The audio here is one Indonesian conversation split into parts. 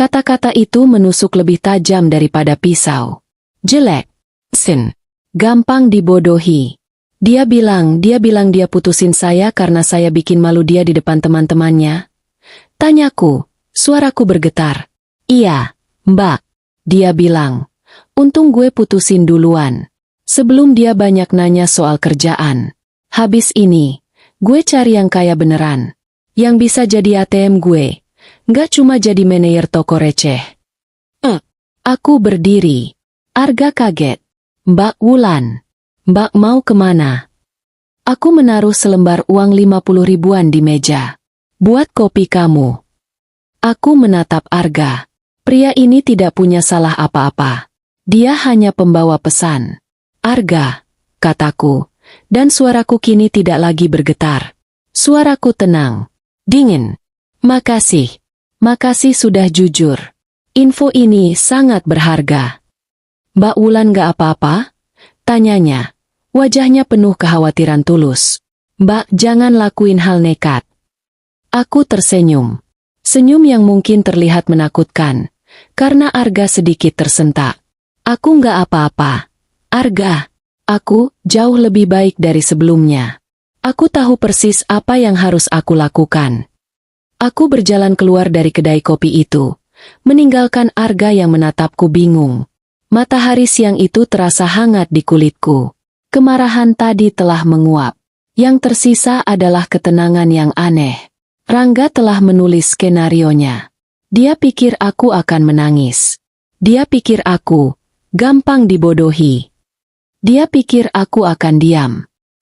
Kata-kata itu menusuk lebih tajam daripada pisau. Jelek. Sin. Gampang dibodohi. Dia bilang dia putusin saya karena saya bikin malu dia di depan teman-temannya. Tanyaku, suaraku bergetar. Iya, Mbak. Dia bilang. Untung gue putusin duluan. Sebelum dia banyak nanya soal kerjaan. Habis ini, gue cari yang kaya beneran. Yang bisa jadi ATM gue. Nggak cuma jadi manajer toko receh. Aku berdiri. Arga kaget. Mbak Wulan. Mbak mau kemana? Aku menaruh selembar uang 50 ribuan di meja. Buat kopi kamu. Aku menatap Arga. Pria ini tidak punya salah apa-apa. Dia hanya pembawa pesan. Arga, kataku, dan suaraku kini tidak lagi bergetar. Suaraku tenang, dingin. Makasih. Makasih sudah jujur. Info ini sangat berharga. Mbak Wulan gak apa-apa? Tanyanya. Wajahnya penuh kekhawatiran tulus. Mbak, jangan lakuin hal nekat. Aku tersenyum. Senyum yang mungkin terlihat menakutkan. Karena Arga sedikit tersentak. Aku gak apa-apa. Arga, aku jauh lebih baik dari sebelumnya. Aku tahu persis apa yang harus aku lakukan. Aku berjalan keluar dari kedai kopi itu, meninggalkan Arga yang menatapku bingung. Matahari siang itu terasa hangat di kulitku. Kemarahan tadi telah menguap. Yang tersisa adalah ketenangan yang aneh. Rangga telah menulis skenarionya. Dia pikir aku akan menangis. Dia pikir aku gampang dibodohi. Dia pikir aku akan diam.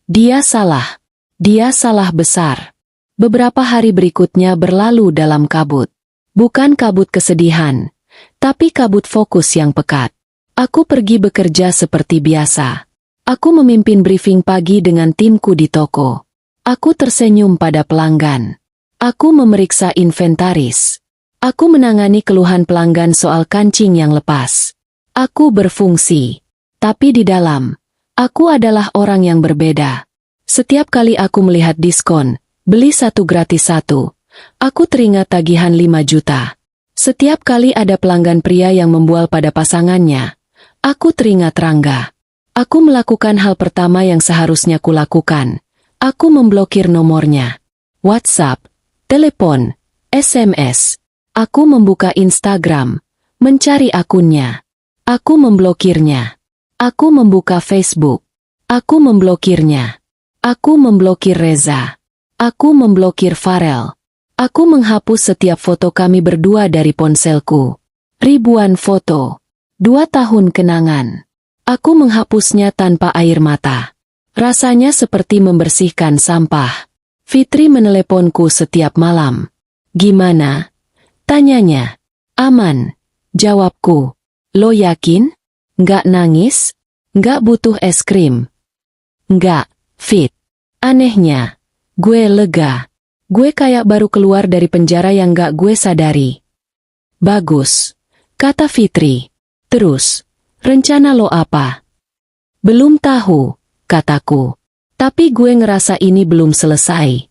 Dia salah. Dia salah besar. Beberapa hari berikutnya berlalu dalam kabut. Bukan kabut kesedihan, tapi kabut fokus yang pekat. Aku pergi bekerja seperti biasa. Aku memimpin briefing pagi dengan timku di toko. Aku tersenyum pada pelanggan. Aku memeriksa inventaris. Aku menangani keluhan pelanggan soal kancing yang lepas. Aku berfungsi. Tapi di dalam, aku adalah orang yang berbeda. Setiap kali aku melihat diskon, beli 1 gratis 1, aku teringat tagihan 5 juta. Setiap kali ada pelanggan pria yang membual pada pasangannya, aku teringat Rangga. Aku melakukan hal pertama yang seharusnya kulakukan. Aku memblokir nomornya. WhatsApp, telepon, SMS. Aku membuka Instagram, mencari akunnya. Aku memblokirnya. Aku membuka Facebook. Aku memblokirnya. Aku memblokir Reza. Aku memblokir Farel. Aku menghapus setiap foto kami berdua dari ponselku. Ribuan foto. 2 tahun kenangan. Aku menghapusnya tanpa air mata. Rasanya seperti membersihkan sampah. Fitri meneleponku setiap malam. Gimana? Tanyanya. Aman. Jawabku. Lo yakin? Nggak nangis? Nggak butuh es krim? Nggak, Fit. Anehnya, gue lega. Gue kayak baru keluar dari penjara yang nggak gue sadari. Bagus, kata Fitri. Terus, rencana lo apa? Belum tahu, kataku. Tapi gue ngerasa ini belum selesai.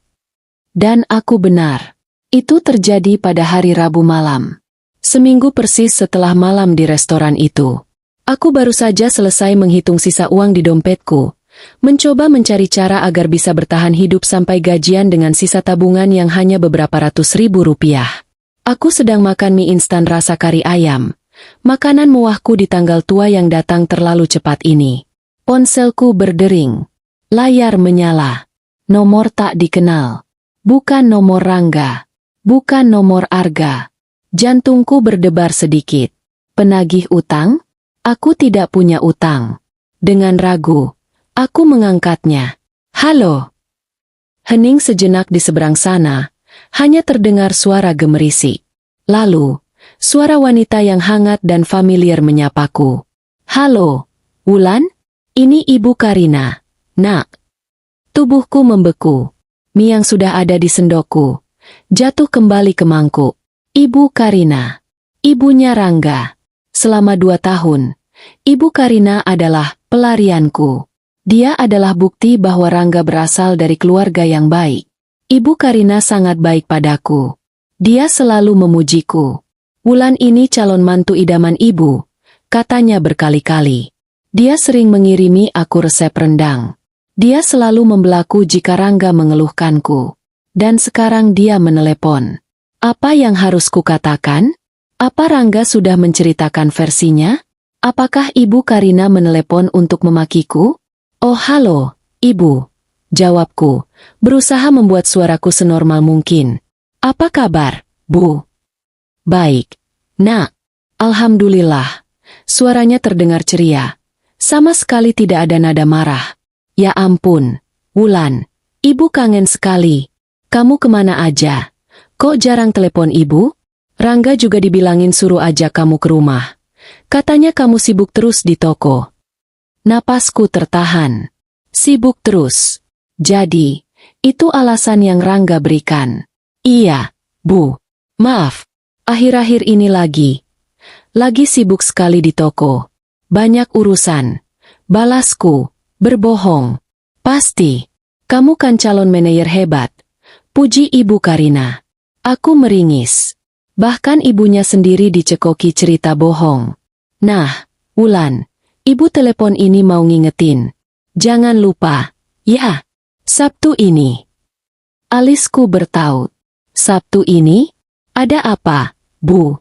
Dan aku benar. Itu terjadi pada hari Rabu malam. Seminggu persis setelah malam di restoran itu. Aku baru saja selesai menghitung sisa uang di dompetku. Mencoba mencari cara agar bisa bertahan hidup sampai gajian dengan sisa tabungan yang hanya beberapa ratus ribu rupiah. Aku sedang makan mie instan rasa kari ayam. Makanan mewahku di tanggal tua yang datang terlalu cepat ini. Ponselku berdering. Layar menyala. Nomor tak dikenal. Bukan nomor Rangga. Bukan nomor Arga. Jantungku berdebar sedikit. Penagih utang? Aku tidak punya utang. Dengan ragu, aku mengangkatnya. Halo. Hening sejenak di seberang sana, hanya terdengar suara gemerisik. Lalu, suara wanita yang hangat dan familiar menyapaku. Halo, Wulan? Ini Ibu Karina. Nak. Tubuhku membeku. Mie yang sudah ada di sendokku jatuh kembali ke mangkuk. Ibu Karina. Ibunya Rangga. Selama 2 tahun, Ibu Karina adalah pelarianku. Dia adalah bukti bahwa Rangga berasal dari keluarga yang baik. Ibu Karina sangat baik padaku. Dia selalu memujiku. Wulan ini calon mantu idaman ibu, katanya berkali-kali. Dia sering mengirimi aku resep rendang. Dia selalu membelaku jika Rangga mengeluhkanku. Dan sekarang dia menelepon. Apa yang harus kukatakan? Apa Rangga sudah menceritakan versinya? Apakah Ibu Karina menelepon untuk memakiku? Oh halo, Ibu. Jawabku, berusaha membuat suaraku senormal mungkin. Apa kabar, Bu? Baik. Nak. Alhamdulillah. Suaranya terdengar ceria. Sama sekali tidak ada nada marah. Ya ampun, Wulan. Ibu kangen sekali. Kamu kemana aja? Kok jarang telepon ibu? Rangga juga dibilangin suruh ajak kamu ke rumah. Katanya kamu sibuk terus di toko. Napasku tertahan. Sibuk terus. Jadi, itu alasan yang Rangga berikan. Iya, Bu. Maaf. Akhir-akhir ini lagi sibuk sekali di toko. Banyak urusan. Balasku, berbohong. Pasti. Kamu kan calon manajer hebat. Puji Ibu Karina. Aku meringis. Bahkan ibunya sendiri dicekoki cerita bohong. Nah, Wulan, Ibu telepon ini mau ngingetin. Jangan lupa, ya, Sabtu ini. Alisku bertaut. Sabtu ini? Ada apa, Bu?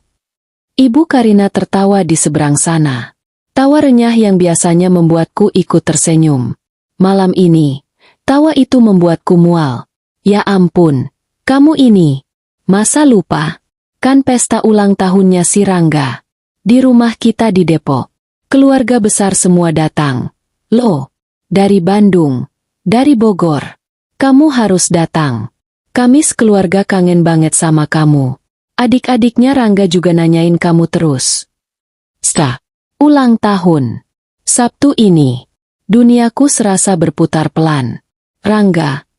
Ibu Karina tertawa di seberang sana. Tawa renyah yang biasanya membuatku ikut tersenyum. Malam ini, tawa itu membuatku mual. Ya ampun, kamu ini. Masa lupa? Kan pesta ulang tahunnya si Rangga. Di rumah kita di Depok. Keluarga besar semua datang. Loh, dari Bandung, dari Bogor. Kamu harus datang. Kami sekeluarga kangen banget sama kamu. Adik-adiknya Rangga juga nanyain kamu terus. Ulang tahun. Sabtu ini. Duniaku serasa berputar pelan. Rangga.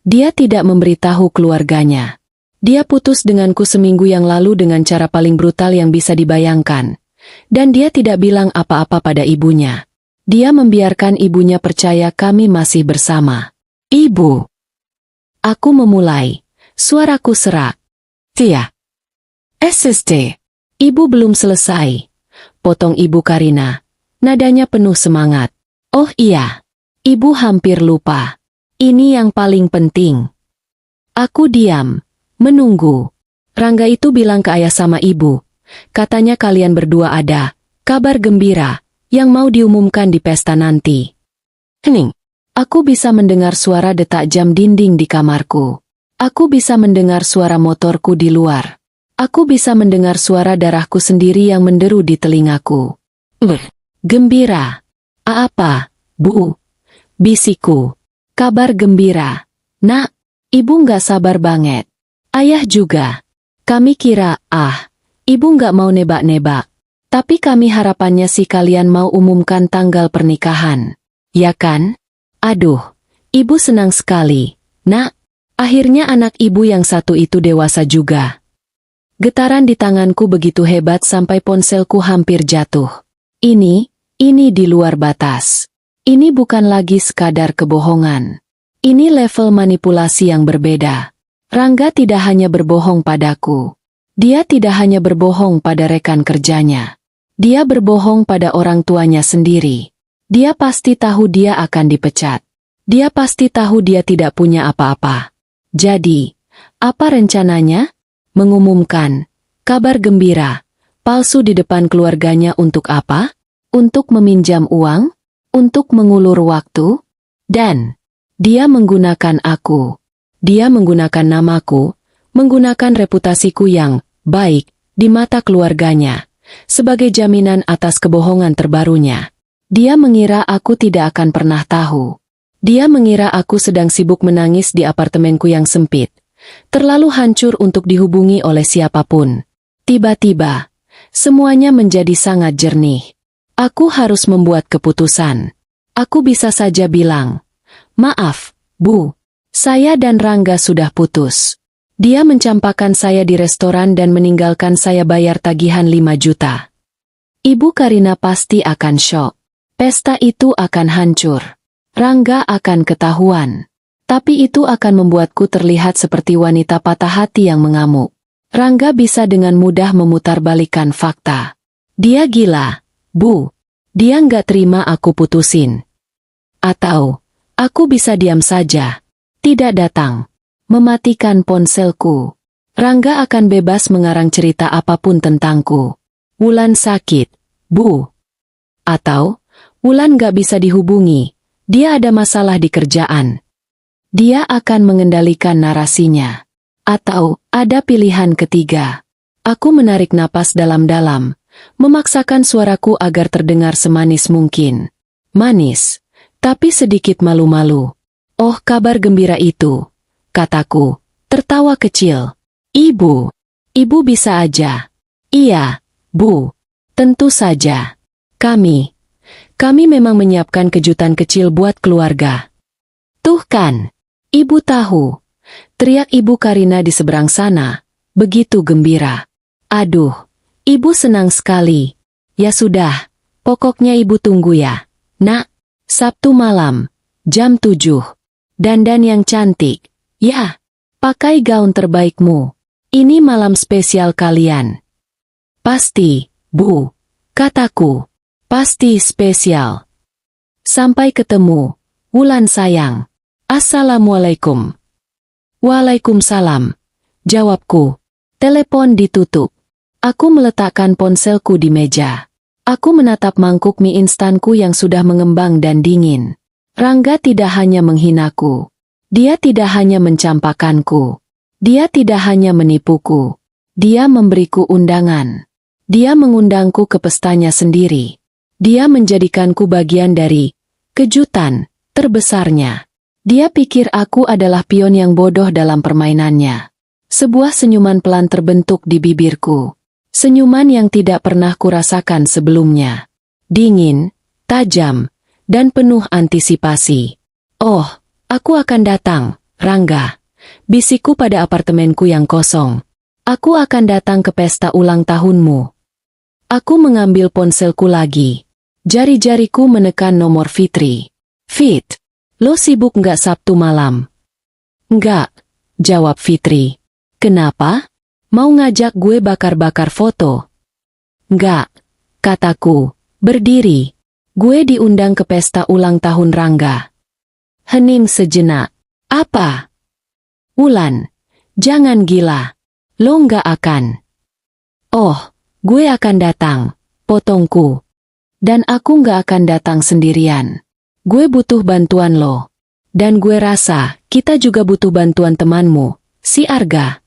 Dia tidak memberitahu keluarganya. Dia putus denganku seminggu yang lalu dengan cara paling brutal yang bisa dibayangkan. Dan dia tidak bilang apa-apa pada ibunya. Dia membiarkan ibunya percaya kami masih bersama. Ibu. Aku memulai. Suaraku serak. Tia. SST. Ibu belum selesai. Potong Ibu Karina. Nadanya penuh semangat. Oh iya. Ibu hampir lupa. Ini yang paling penting. Aku diam. Menunggu. Rangga itu bilang ke ayah sama ibu. Katanya kalian berdua ada kabar gembira yang mau diumumkan di pesta nanti. Hening. Aku bisa mendengar suara detak jam dinding di kamarku. Aku bisa mendengar suara motorku di luar. Aku bisa mendengar suara darahku sendiri yang menderu di telingaku. Gembira. Apa, Bu? Bisikku. Kabar gembira. Nak, ibu nggak sabar banget. Ayah juga. Kami kira, ibu nggak mau nebak-nebak. Tapi kami harapannya sih kalian mau umumkan tanggal pernikahan. Ya kan? Aduh, ibu senang sekali. Nak, akhirnya anak ibu yang satu itu dewasa juga. Getaran di tanganku begitu hebat sampai ponselku hampir jatuh. Ini di luar batas. Ini bukan lagi sekadar kebohongan. Ini level manipulasi yang berbeda. Rangga tidak hanya berbohong padaku. Dia tidak hanya berbohong pada rekan kerjanya. Dia berbohong pada orang tuanya sendiri. Dia pasti tahu dia akan dipecat. Dia pasti tahu dia tidak punya apa-apa. Jadi, apa rencananya? Mengumumkan kabar gembira, palsu di depan keluarganya untuk apa? Untuk meminjam uang? Untuk mengulur waktu? Dan dia menggunakan aku. Dia menggunakan namaku, menggunakan reputasiku yang baik di mata keluarganya sebagai jaminan atas kebohongan terbarunya. Dia mengira aku tidak akan pernah tahu. Dia mengira aku sedang sibuk menangis di apartemenku yang sempit. Terlalu hancur untuk dihubungi oleh siapapun. Tiba-tiba, semuanya menjadi sangat jernih. Aku harus membuat keputusan. Aku bisa saja bilang, maaf, Bu, saya dan Rangga sudah putus. Dia mencampakkan saya di restoran dan meninggalkan saya bayar tagihan 5 juta. Ibu Karina pasti akan syok. Pesta itu akan hancur. Rangga akan ketahuan. Tapi itu akan membuatku terlihat seperti wanita patah hati yang mengamuk. Rangga bisa dengan mudah memutarbalikkan fakta. Dia gila, Bu. Dia nggak terima aku putusin. Atau, aku bisa diam saja. Tidak datang. Mematikan ponselku. Rangga akan bebas mengarang cerita apapun tentangku. Wulan sakit, Bu. Atau, Wulan nggak bisa dihubungi. Dia ada masalah di kerjaan. Dia akan mengendalikan narasinya. Atau, ada pilihan ketiga. Aku menarik napas dalam-dalam, memaksakan suaraku agar terdengar semanis mungkin. Manis, tapi sedikit malu-malu. Oh, kabar gembira itu, kataku, tertawa kecil. Ibu, ibu bisa aja. Iya, Bu, tentu saja. Kami memang menyiapkan kejutan kecil buat keluarga. Tuh kan, ibu tahu. Teriak Ibu Karina di seberang sana, begitu gembira. Aduh, ibu senang sekali. Ya sudah, pokoknya ibu tunggu ya. Nak, Sabtu malam, jam 7. Dandan yang cantik. Ya, pakai gaun terbaikmu. Ini malam spesial kalian. Pasti, Bu, kataku. Pasti spesial. Sampai ketemu, Wulan sayang. Assalamualaikum. Waalaikumsalam. Jawabku. Telepon ditutup. Aku meletakkan ponselku di meja. Aku menatap mangkuk mie instanku yang sudah mengembang dan dingin. Rangga tidak hanya menghinaku. Dia tidak hanya mencampakanku. Dia tidak hanya menipuku. Dia memberiku undangan. Dia mengundangku ke pestanya sendiri. Dia menjadikanku bagian dari kejutan terbesarnya. Dia pikir aku adalah pion yang bodoh dalam permainannya. Sebuah senyuman pelan terbentuk di bibirku. Senyuman yang tidak pernah kurasakan sebelumnya. Dingin, tajam, dan penuh antisipasi. Oh, aku akan datang, Rangga. Bisikku pada apartemenku yang kosong. Aku akan datang ke pesta ulang tahunmu. Aku mengambil ponselku lagi. Jari-jariku menekan nomor Fitri. Fit. Lo sibuk nggak Sabtu malam? Nggak, jawab Fitri. Kenapa? Mau ngajak gue bakar-bakar foto? Nggak, kataku, berdiri. Gue diundang ke pesta ulang tahun Rangga. Hening sejenak. Apa? Wulan, jangan gila. Lo nggak akan. Oh, gue akan datang, potongku. Dan aku nggak akan datang sendirian. Gue butuh bantuan lo. Dan gue rasa, kita juga butuh bantuan temanmu, si Arga.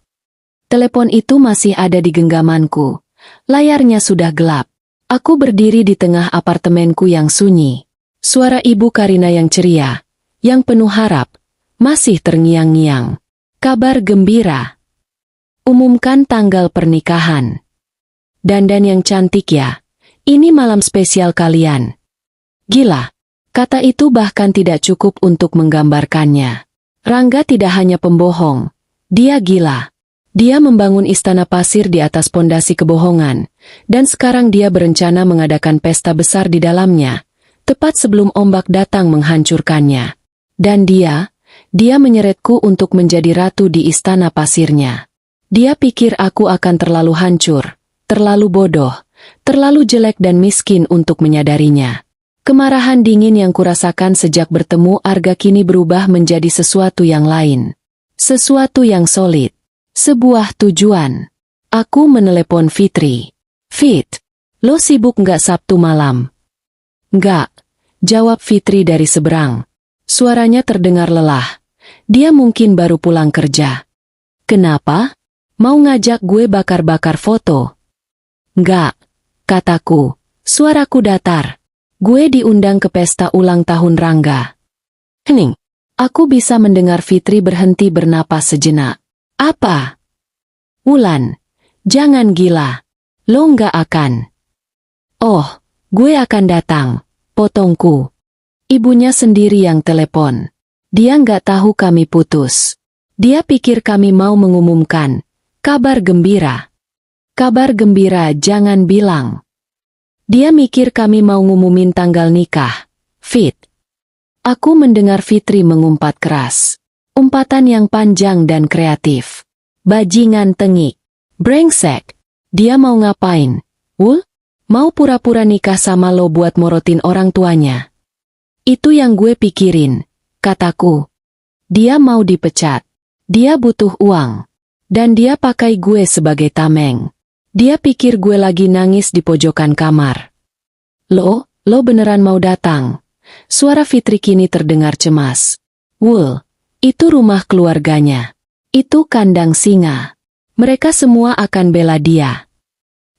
Telepon itu masih ada di genggamanku. Layarnya sudah gelap. Aku berdiri di tengah apartemenku yang sunyi. Suara Ibu Karina yang ceria, yang penuh harap, masih terngiang-ngiang. Kabar gembira. Umumkan tanggal pernikahan. Dandan yang cantik ya. Ini malam spesial kalian. Gila. Kata itu bahkan tidak cukup untuk menggambarkannya. Rangga tidak hanya pembohong. Dia gila. Dia membangun istana pasir di atas pondasi kebohongan. Dan sekarang dia berencana mengadakan pesta besar di dalamnya. Tepat sebelum ombak datang menghancurkannya. Dan dia menyeretku untuk menjadi ratu di istana pasirnya. Dia pikir aku akan terlalu hancur, terlalu bodoh, terlalu jelek dan miskin untuk menyadarinya. Kemarahan dingin yang kurasakan sejak bertemu Arga kini berubah menjadi sesuatu yang lain. Sesuatu yang solid. Sebuah tujuan. Aku menelepon Fitri. Fit, lo sibuk nggak Sabtu malam? Nggak, jawab Fitri dari seberang. Suaranya terdengar lelah. Dia mungkin baru pulang kerja. Kenapa? Mau ngajak gue bakar-bakar foto? Nggak, kataku. Suaraku datar. Gue diundang ke pesta ulang tahun Rangga. Hening. Aku bisa mendengar Fitri berhenti bernapas sejenak. Apa? Wulan, jangan gila. Lo nggak akan. Oh, gue akan datang, potongku. Ibunya sendiri yang telepon. Dia nggak tahu kami putus. Dia pikir kami mau mengumumkan kabar gembira. Kabar gembira jangan bilang. Dia mikir kami mau ngumumin tanggal nikah. Fit. Aku mendengar Fitri mengumpat keras. Umpatan yang panjang dan kreatif. Bajingan tengik. Brengsek. Dia mau ngapain? Wul? Mau pura-pura nikah sama lo buat morotin orang tuanya? Itu yang gue pikirin, kataku. Dia mau dipecat. Dia butuh uang. Dan dia pakai gue sebagai tameng. Dia pikir gue lagi nangis di pojokan kamar. Lo beneran mau datang? Suara Fitri kini terdengar cemas. Wul, itu rumah keluarganya. Itu kandang singa. Mereka semua akan bela dia.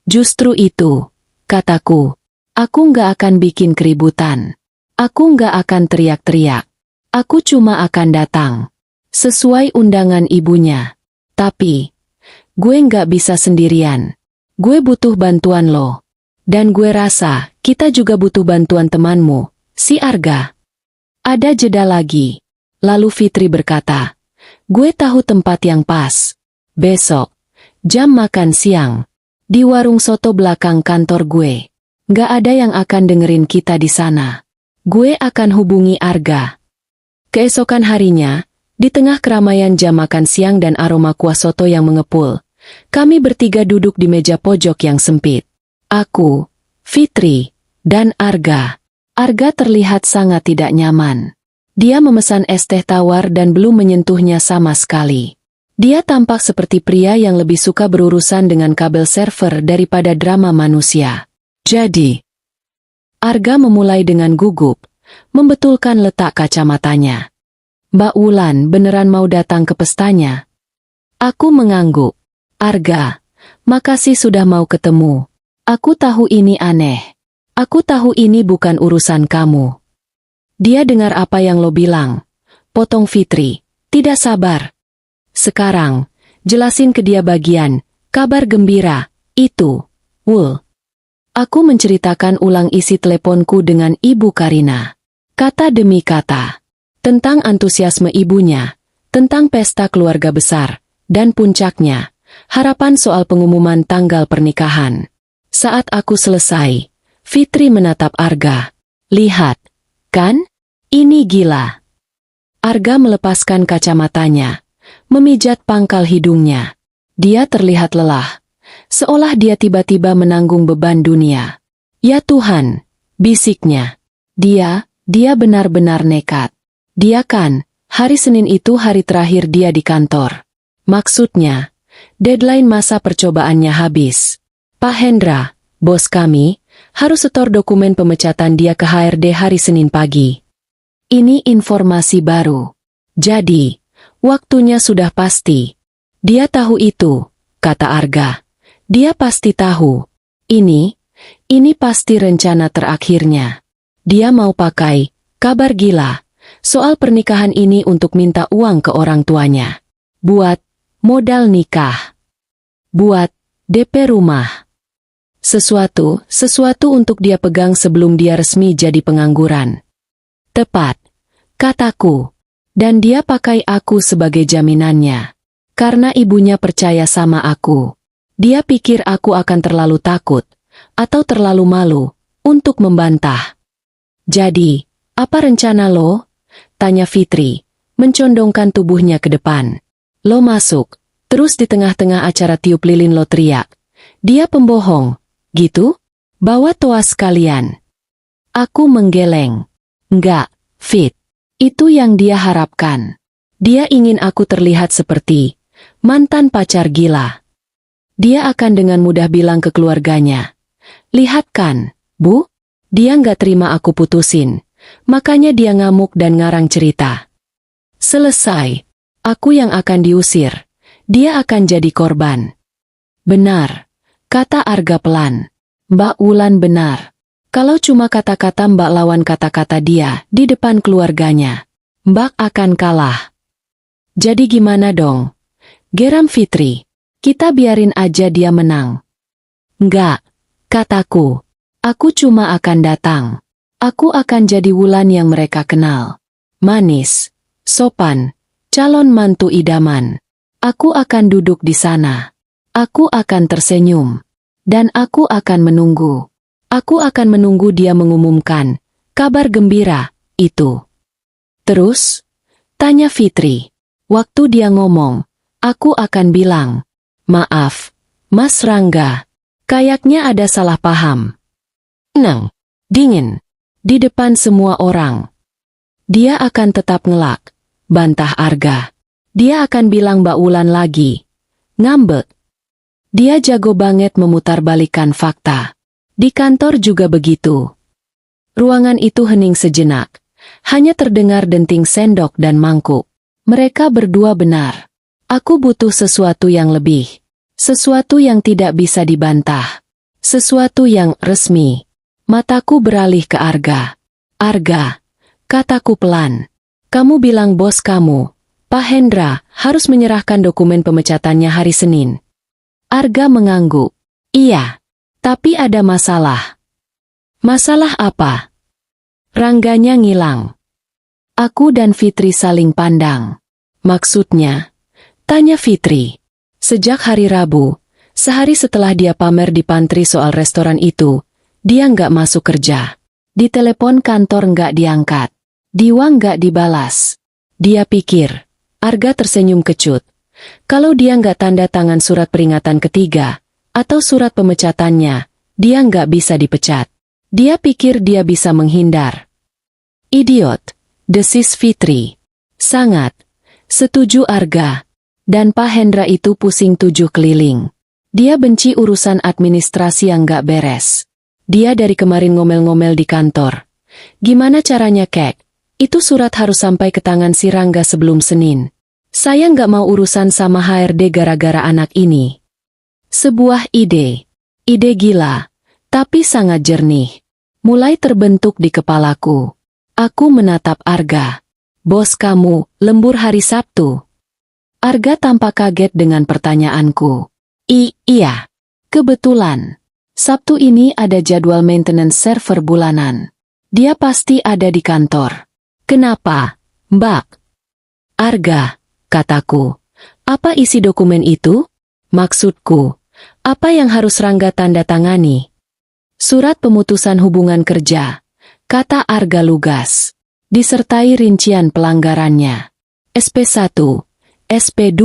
Justru itu, kataku. Aku nggak akan bikin keributan. Aku nggak akan teriak-teriak. Aku cuma akan datang. Sesuai undangan ibunya. Tapi, gue nggak bisa sendirian. Gue butuh bantuan lo. Dan gue rasa, kita juga butuh bantuan temanmu, si Arga. Ada jeda lagi. Lalu Fitri berkata, gue tahu tempat yang pas. Besok, jam makan siang. Di warung soto belakang kantor gue. Nggak ada yang akan dengerin kita di sana. Gue akan hubungi Arga. Keesokan harinya, di tengah keramaian jam makan siang dan aroma kuah soto yang mengepul, kami bertiga duduk di meja pojok yang sempit. Aku, Fitri, dan Arga. Arga terlihat sangat tidak nyaman. Dia memesan es teh tawar dan belum menyentuhnya sama sekali. Dia tampak seperti pria yang lebih suka berurusan dengan kabel server daripada drama manusia. Jadi, Arga memulai dengan gugup, membetulkan letak kacamatanya. Mbak Wulan beneran mau datang ke pestanya? Aku mengangguk. Arga, makasih sudah mau ketemu. Aku tahu ini aneh. Aku tahu ini bukan urusan kamu. Dia dengar apa yang lo bilang. Potong Fitri. Tidak sabar. Sekarang, jelasin ke dia bagian, kabar gembira, itu. Wul. Aku menceritakan ulang isi teleponku dengan Ibu Karina. Kata demi kata. Tentang antusiasme ibunya, tentang pesta keluarga besar, dan puncaknya, harapan soal pengumuman tanggal pernikahan. Saat aku selesai, Fitri menatap Arga. Lihat, kan? Ini gila. Arga melepaskan kacamatanya, memijat pangkal hidungnya. Dia terlihat lelah, seolah dia tiba-tiba menanggung beban dunia. Ya Tuhan, bisiknya. Dia benar-benar nekat. Dia kan, hari Senin itu hari terakhir dia di kantor. Maksudnya, deadline masa percobaannya habis. Pak Hendra, bos kami, harus setor dokumen pemecatan dia ke HRD hari Senin pagi. Ini informasi baru. Jadi, waktunya sudah pasti. Dia tahu itu, kata Arga. Dia pasti tahu. Ini pasti rencana terakhirnya. Dia mau pakai kabar gila soal pernikahan ini untuk minta uang ke orang tuanya. Buat modal nikah. Buat DP rumah. Sesuatu untuk dia pegang sebelum dia resmi jadi pengangguran. Tepat, kataku. Dan dia pakai aku sebagai jaminannya. Karena ibunya percaya sama aku. Dia pikir aku akan terlalu takut, atau terlalu malu, untuk membantah. Jadi, apa rencana lo? Tanya Fitri, mencondongkan tubuhnya ke depan. Lo masuk, terus di tengah-tengah acara tiup lilin lo teriak. Dia pembohong, gitu? Bawa toa sekalian. Aku menggeleng. Enggak, Fit. Itu yang dia harapkan. Dia ingin aku terlihat seperti mantan pacar gila. Dia akan dengan mudah bilang ke keluarganya. Lihat kan, Bu? Dia nggak terima aku putusin. Makanya dia ngamuk dan ngarang cerita. Selesai. Aku yang akan diusir. Dia akan jadi korban. Benar, kata Arga pelan. Mbak Wulan benar. Kalau cuma kata-kata Mbak lawan kata-kata dia di depan keluarganya, Mbak akan kalah. Jadi gimana dong? Geram Fitri. Kita biarin aja dia menang. Enggak, kataku. Aku cuma akan datang. Aku akan jadi Wulan yang mereka kenal. Manis, sopan, calon mantu idaman. Aku akan duduk di sana. Aku akan tersenyum. Dan aku akan menunggu. Aku akan menunggu dia mengumumkan kabar gembira itu. Terus? Tanya Fitri. Waktu dia ngomong, aku akan bilang, maaf, Mas Rangga, kayaknya ada salah paham. Neng, dingin. Di depan semua orang. Dia akan tetap ngelak, bantah Arga. Dia akan bilang Mbak Wulan lagi. Ngambek. Dia jago banget memutarbalikkan fakta. Di kantor juga begitu. Ruangan itu hening sejenak. Hanya terdengar denting sendok dan mangkuk. Mereka berdua benar. Aku butuh sesuatu yang lebih. Sesuatu yang tidak bisa dibantah. Sesuatu yang resmi. Mataku beralih ke Arga. Arga, kataku pelan. Kamu bilang bos kamu, Pak Hendra, harus menyerahkan dokumen pemecatannya hari Senin. Arga mengangguk. Iya, tapi ada masalah. Masalah apa? Rangganya ngilang. Aku dan Fitri saling pandang. Maksudnya? Tanya Fitri. Sejak hari Rabu, sehari setelah dia pamer di pantry soal restoran itu, dia nggak masuk kerja. Di telepon kantor nggak diangkat. Di WA nggak dibalas. Dia pikir. Arga tersenyum kecut. Kalau dia nggak tanda tangan surat peringatan ketiga, atau surat pemecatannya, dia nggak bisa dipecat. Dia pikir dia bisa menghindar. Idiot, desis Fitri. Sangat. Setuju Arga. Dan Pak Hendra itu pusing 7 keliling. Dia benci urusan administrasi yang nggak beres. Dia dari kemarin ngomel-ngomel di kantor. Gimana caranya kek? Itu surat harus sampai ke tangan si Rangga sebelum Senin. Saya nggak mau urusan sama HRD gara-gara anak ini. Sebuah ide. Ide gila. Tapi sangat jernih. Mulai terbentuk di kepalaku. Aku menatap Arga. Bos kamu, lembur hari Sabtu. Arga tampak kaget dengan pertanyaanku. Iya. Kebetulan. Sabtu ini ada jadwal maintenance server bulanan. Dia pasti ada di kantor. Kenapa, Mbak? Arga, kataku. Apa isi dokumen itu? Maksudku, apa yang harus Rangga tanda tangani? Surat pemutusan hubungan kerja, kata Arga lugas. Disertai rincian pelanggarannya. SP1, SP2,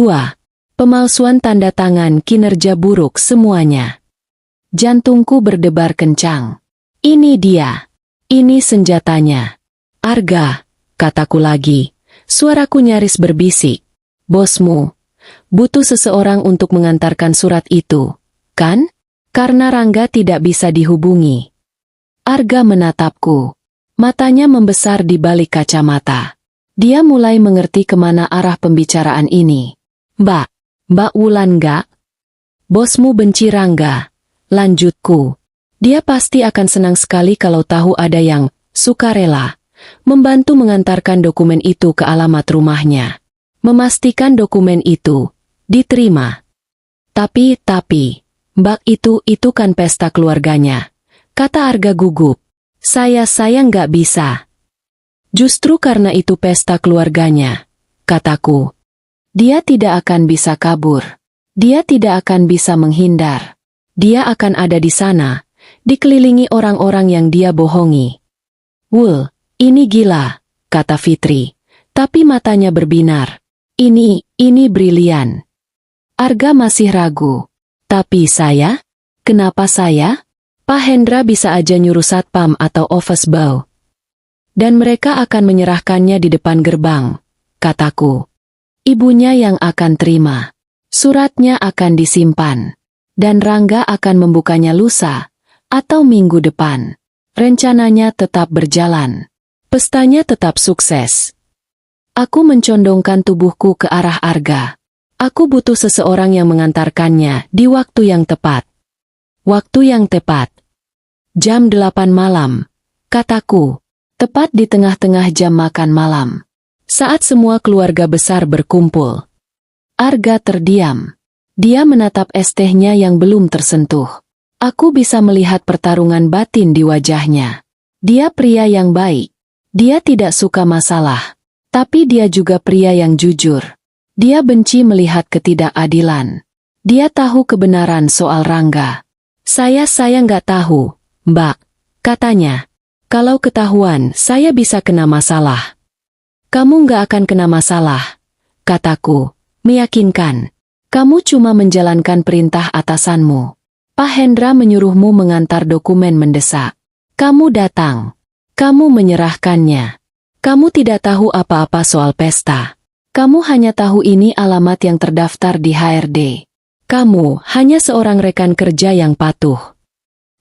pemalsuan tanda tangan kinerja buruk semuanya. Jantungku berdebar kencang. Ini dia. Ini senjatanya. Arga, kataku lagi. Suaraku nyaris berbisik. Bosmu butuh seseorang untuk mengantarkan surat itu, kan? Karena Rangga tidak bisa dihubungi. Arga menatapku. Matanya membesar di balik kacamata. Dia mulai mengerti kemana arah pembicaraan ini. Mbak Wulan nggak? Bosmu benci Rangga. Lanjutku. Dia pasti akan senang sekali kalau tahu ada yang sukarela membantu mengantarkan dokumen itu ke alamat rumahnya. Memastikan dokumen itu diterima. Tapi, Mbak itu kan pesta keluarganya. Kata Arga gugup. Saya nggak bisa. Justru karena itu pesta keluarganya, kataku. Dia tidak akan bisa kabur. Dia tidak akan bisa menghindar. Dia akan ada di sana, dikelilingi orang-orang yang dia bohongi. Wul, ini gila, kata Fitri. Tapi matanya berbinar. Ini brilian. Arga masih ragu. Tapi saya? Kenapa saya? Pak Hendra bisa aja nyuruh satpam atau office boy. Dan mereka akan menyerahkannya di depan gerbang, kataku. Ibunya yang akan terima. Suratnya akan disimpan. Dan Rangga akan membukanya lusa, atau minggu depan. Rencananya tetap berjalan. Pestanya tetap sukses. Aku mencondongkan tubuhku ke arah Arga. Aku butuh seseorang yang mengantarkannya di waktu yang tepat. Waktu yang tepat. Jam 8 malam, kataku. Tepat di tengah-tengah jam makan malam. Saat semua keluarga besar berkumpul. Arga terdiam. Dia menatap es tehnya yang belum tersentuh. Aku bisa melihat pertarungan batin di wajahnya. Dia pria yang baik. Dia tidak suka masalah. Tapi dia juga pria yang jujur. Dia benci melihat ketidakadilan. Dia tahu kebenaran soal Rangga. Saya nggak tahu, Mbak, katanya. Kalau ketahuan, saya bisa kena masalah. Kamu nggak akan kena masalah, kataku, meyakinkan. Kamu cuma menjalankan perintah atasanmu. Pak Hendra menyuruhmu mengantar dokumen mendesak. Kamu datang. Kamu menyerahkannya. Kamu tidak tahu apa-apa soal pesta. Kamu hanya tahu ini alamat yang terdaftar di HRD. Kamu hanya seorang rekan kerja yang patuh.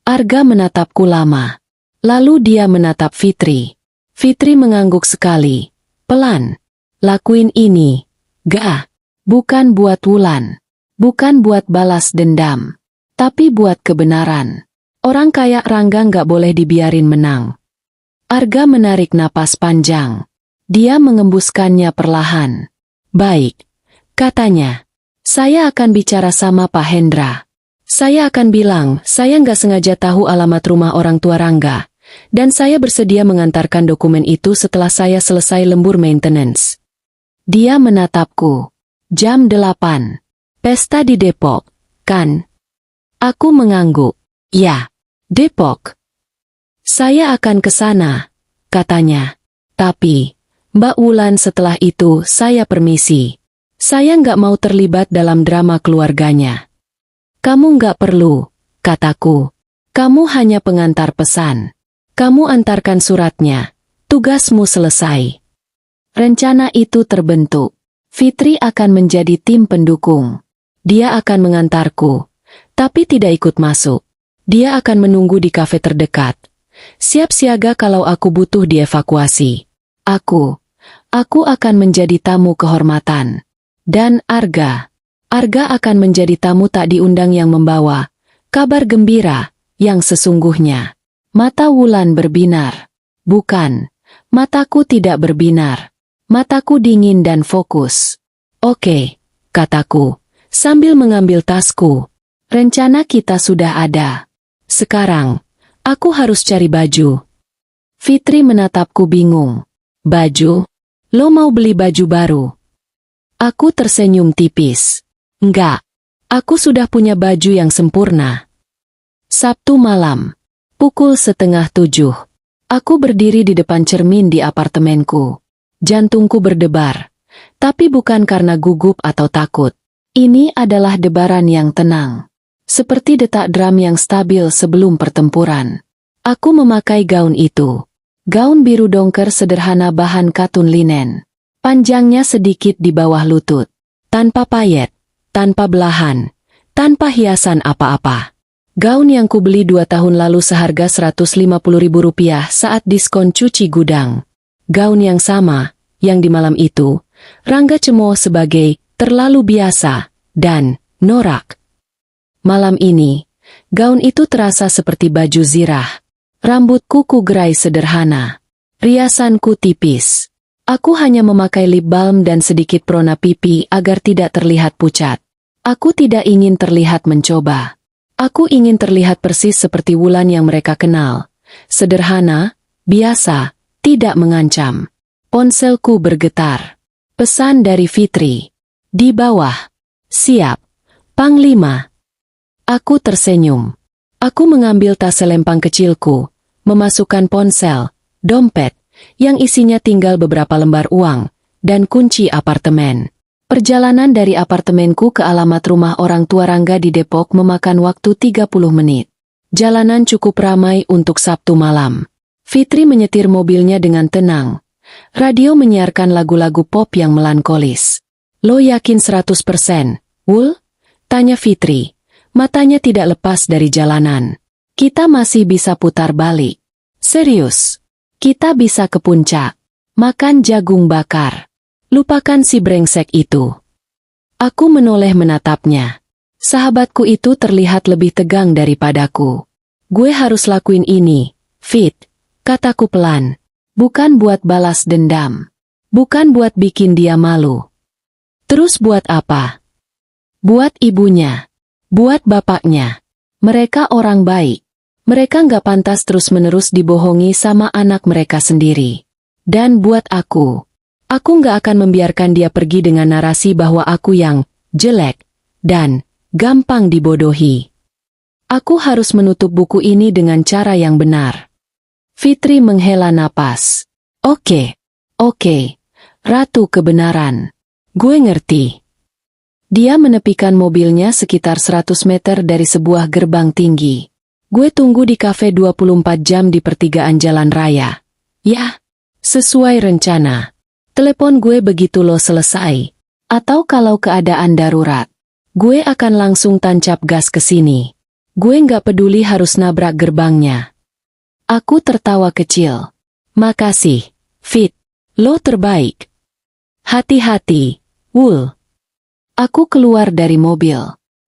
Arga menatapku lama. Lalu dia menatap Fitri. Fitri mengangguk sekali. Pelan. Lakuin ini. Gak. Bukan buat Wulan. Bukan buat balas dendam. Tapi buat kebenaran. Orang kayak Rangga gak boleh dibiarin menang. Arga menarik napas panjang. Dia mengembuskannya perlahan. Baik. Katanya. Saya akan bicara sama Pak Hendra. Saya akan bilang, saya nggak sengaja tahu alamat rumah orang tua Rangga. Dan saya bersedia mengantarkan dokumen itu setelah saya selesai lembur maintenance. Dia menatapku. Jam 8. Pesta di Depok, kan? Aku mengangguk. Ya, Depok. Saya akan ke sana, katanya. Tapi, Mbak Wulan setelah itu saya permisi. Saya nggak mau terlibat dalam drama keluarganya. Kamu nggak perlu, kataku. Kamu hanya pengantar pesan. Kamu antarkan suratnya. Tugasmu selesai. Rencana itu terbentuk. Fitri akan menjadi tim pendukung. Dia akan mengantarku, tapi tidak ikut masuk. Dia akan menunggu di kafe terdekat. Siap siaga kalau aku butuh dievakuasi. Aku akan menjadi tamu kehormatan. Dan Arga akan menjadi tamu tak diundang yang membawa kabar gembira yang sesungguhnya. Mata Wulan berbinar. Bukan, mataku tidak berbinar. Mataku dingin dan fokus. Oke, kataku, sambil mengambil tasku. Rencana kita sudah ada. Sekarang, aku harus cari baju. Fitri menatapku bingung. Baju? Lo mau beli baju baru? Aku tersenyum tipis. Enggak, aku sudah punya baju yang sempurna. Sabtu malam. Pukul 6:30. Aku berdiri di depan cermin di apartemenku. Jantungku berdebar. Tapi bukan karena gugup atau takut. Ini adalah debaran yang tenang. Seperti detak drum yang stabil sebelum pertempuran. Aku memakai gaun itu. Gaun biru dongker sederhana bahan katun linen. Panjangnya sedikit di bawah lutut. Tanpa payet, tanpa belahan, tanpa hiasan apa-apa. Gaun yang kubeli 2 tahun lalu seharga Rp150.000 saat diskon cuci gudang. Gaun yang sama, yang di malam itu, Rangga cemooh sebagai terlalu biasa dan norak. Malam ini, gaun itu terasa seperti baju zirah. Rambutku kugerai sederhana. Riasanku tipis. Aku hanya memakai lip balm dan sedikit perona pipi agar tidak terlihat pucat. Aku tidak ingin terlihat mencoba. Aku ingin terlihat persis seperti Wulan yang mereka kenal. Sederhana, biasa, tidak mengancam. Ponselku bergetar. Pesan dari Fitri. Di bawah. Siap. Panglima. Aku tersenyum. Aku mengambil tas selempang kecilku, memasukkan ponsel, dompet, yang isinya tinggal beberapa lembar uang, dan kunci apartemen. Perjalanan dari apartemenku ke alamat rumah orang tua Rangga di Depok memakan waktu 30 menit. Jalanan cukup ramai untuk Sabtu malam. Fitri menyetir mobilnya dengan tenang. Radio menyiarkan lagu-lagu pop yang melankolis. Lo yakin 100%, Wul? Tanya Fitri. Matanya tidak lepas dari jalanan. Kita masih bisa putar balik. Serius. Kita bisa ke puncak. Makan jagung bakar. Lupakan si brengsek itu. Aku menoleh menatapnya. Sahabatku itu terlihat lebih tegang daripadaku. Gue harus lakuin ini, Fit, kataku pelan. Bukan buat balas dendam. Bukan buat bikin dia malu. Terus buat apa? Buat ibunya. Buat bapaknya. Mereka orang baik. Mereka nggak pantas terus-menerus dibohongi sama anak mereka sendiri. Dan buat aku nggak akan membiarkan dia pergi dengan narasi bahwa aku yang jelek dan gampang dibodohi. Aku harus menutup buku ini dengan cara yang benar. Fitri menghela napas. Oke, Ratu Kebenaran. Gue ngerti. Dia menepikan mobilnya sekitar 100 meter dari sebuah gerbang tinggi. Gue tunggu di kafe 24 jam di pertigaan jalan raya. Ya, sesuai rencana. Telepon gue begitu lo selesai. Atau kalau keadaan darurat, gue akan langsung tancap gas ke sini. Gue nggak peduli harus nabrak gerbangnya. Aku tertawa kecil. Makasih, Fit. Lo terbaik. Hati-hati, Wul. Aku keluar dari mobil.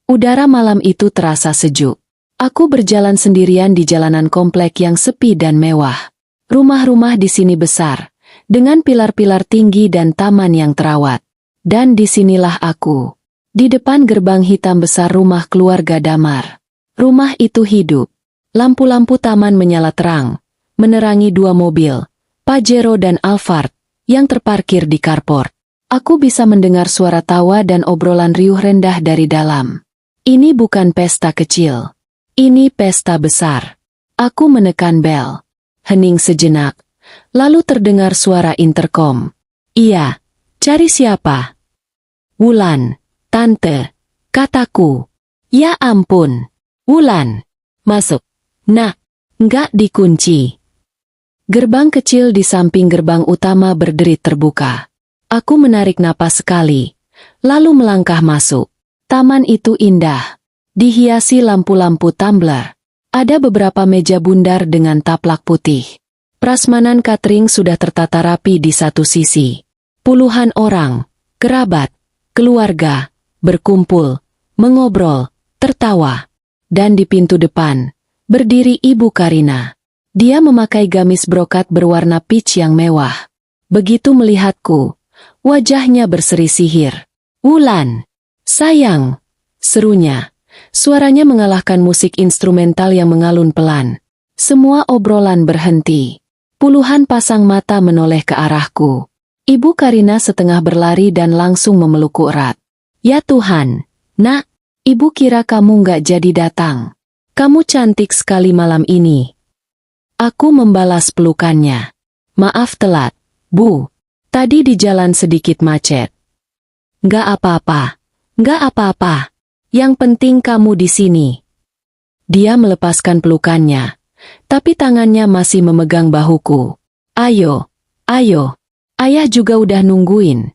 Udara malam itu terasa sejuk. Aku berjalan sendirian di jalanan komplek yang sepi dan mewah. Rumah-rumah di sini besar, dengan pilar-pilar tinggi dan taman yang terawat. Dan disinilah aku. Di depan gerbang hitam besar rumah keluarga Damar. Rumah itu hidup. Lampu-lampu taman menyala terang, menerangi dua mobil, Pajero dan Alphard, yang terparkir di carport. Aku bisa mendengar suara tawa dan obrolan riuh rendah dari dalam. Ini bukan pesta kecil. Ini pesta besar. Aku menekan bel. Hening sejenak. Lalu terdengar suara interkom. Iya, cari siapa? Wulan, tante, kataku. Ya ampun. Wulan, masuk. Nak, nggak dikunci. Gerbang kecil di samping gerbang utama berderit terbuka. Aku menarik napas sekali, lalu melangkah masuk. Taman itu indah, dihiasi lampu-lampu tumbler. Ada beberapa meja bundar dengan taplak putih. Prasmanan catering sudah tertata rapi di satu sisi. Puluhan orang, kerabat, keluarga, berkumpul, mengobrol, tertawa. Dan di pintu depan, berdiri Ibu Karina. Dia memakai gamis brokat berwarna peach yang mewah. Begitu melihatku, wajahnya berseri sihir. Wulan, sayang, serunya. Suaranya mengalahkan musik instrumental yang mengalun pelan. Semua obrolan berhenti. Puluhan pasang mata menoleh ke arahku. Ibu Karina setengah berlari dan langsung memelukku erat. Ya Tuhan, nak, ibu kira kamu nggak jadi datang. Kamu cantik sekali malam ini. Aku membalas pelukannya. Maaf telat, Bu. Tadi di jalan sedikit macet. Nggak apa-apa. Nggak apa-apa. Yang penting kamu di sini. Dia melepaskan pelukannya, tapi tangannya masih memegang bahuku. Ayo, ayo. Ayah juga udah nungguin.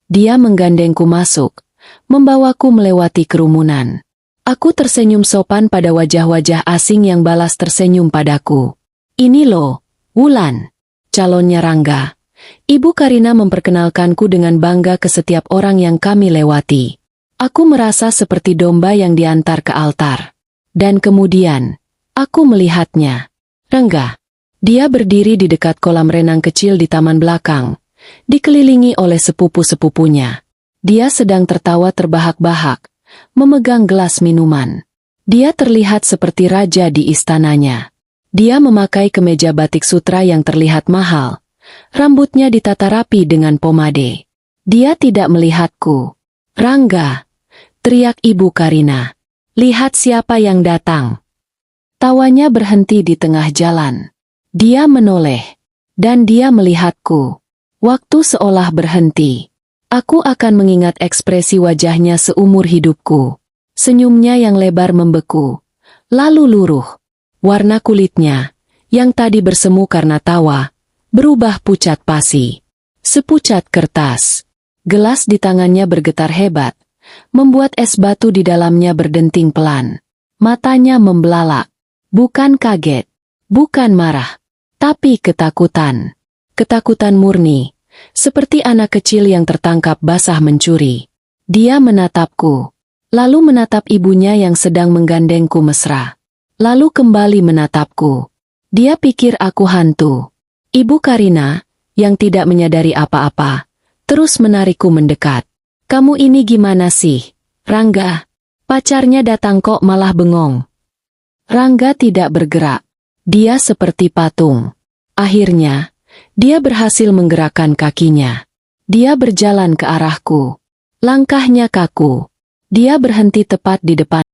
Dia menggandengku masuk, membawaku melewati kerumunan. Aku tersenyum sopan pada wajah-wajah asing yang balas tersenyum padaku. Ini loh, Wulan, calonnya Rangga. Ibu Karina memperkenalkanku dengan bangga ke setiap orang yang kami lewati. Aku merasa seperti domba yang diantar ke altar. Dan kemudian, aku melihatnya. Rangga. Dia berdiri di dekat kolam renang kecil di taman belakang, dikelilingi oleh sepupu-sepupunya. Dia sedang tertawa terbahak-bahak, memegang gelas minuman. Dia terlihat seperti raja di istananya. Dia memakai kemeja batik sutra yang terlihat mahal. Rambutnya ditata rapi dengan pomade. Dia tidak melihatku. Rangga, teriak Ibu Karina. Lihat siapa yang datang. Tawanya berhenti di tengah jalan. Dia menoleh. Dan dia melihatku. Waktu seolah berhenti. Aku akan mengingat ekspresi wajahnya seumur hidupku. Senyumnya yang lebar membeku. Lalu luruh. Warna kulitnya, yang tadi bersemu karena tawa, berubah pucat pasi. Sepucat kertas. Gelas di tangannya bergetar hebat, membuat es batu di dalamnya berdenting pelan. Matanya membelalak. Bukan kaget, bukan marah, tapi ketakutan. Ketakutan murni, seperti anak kecil yang tertangkap basah mencuri. Dia menatapku, lalu menatap ibunya yang sedang menggandengku mesra. Lalu kembali menatapku. Dia pikir aku hantu. Ibu Karina, yang tidak menyadari apa-apa, terus menarikku mendekat. Kamu ini gimana sih, Rangga? Pacarnya datang kok malah bengong. Rangga tidak bergerak. Dia seperti patung. Akhirnya, dia berhasil menggerakkan kakinya. Dia berjalan ke arahku. Langkahnya kaku. Dia berhenti tepat di depan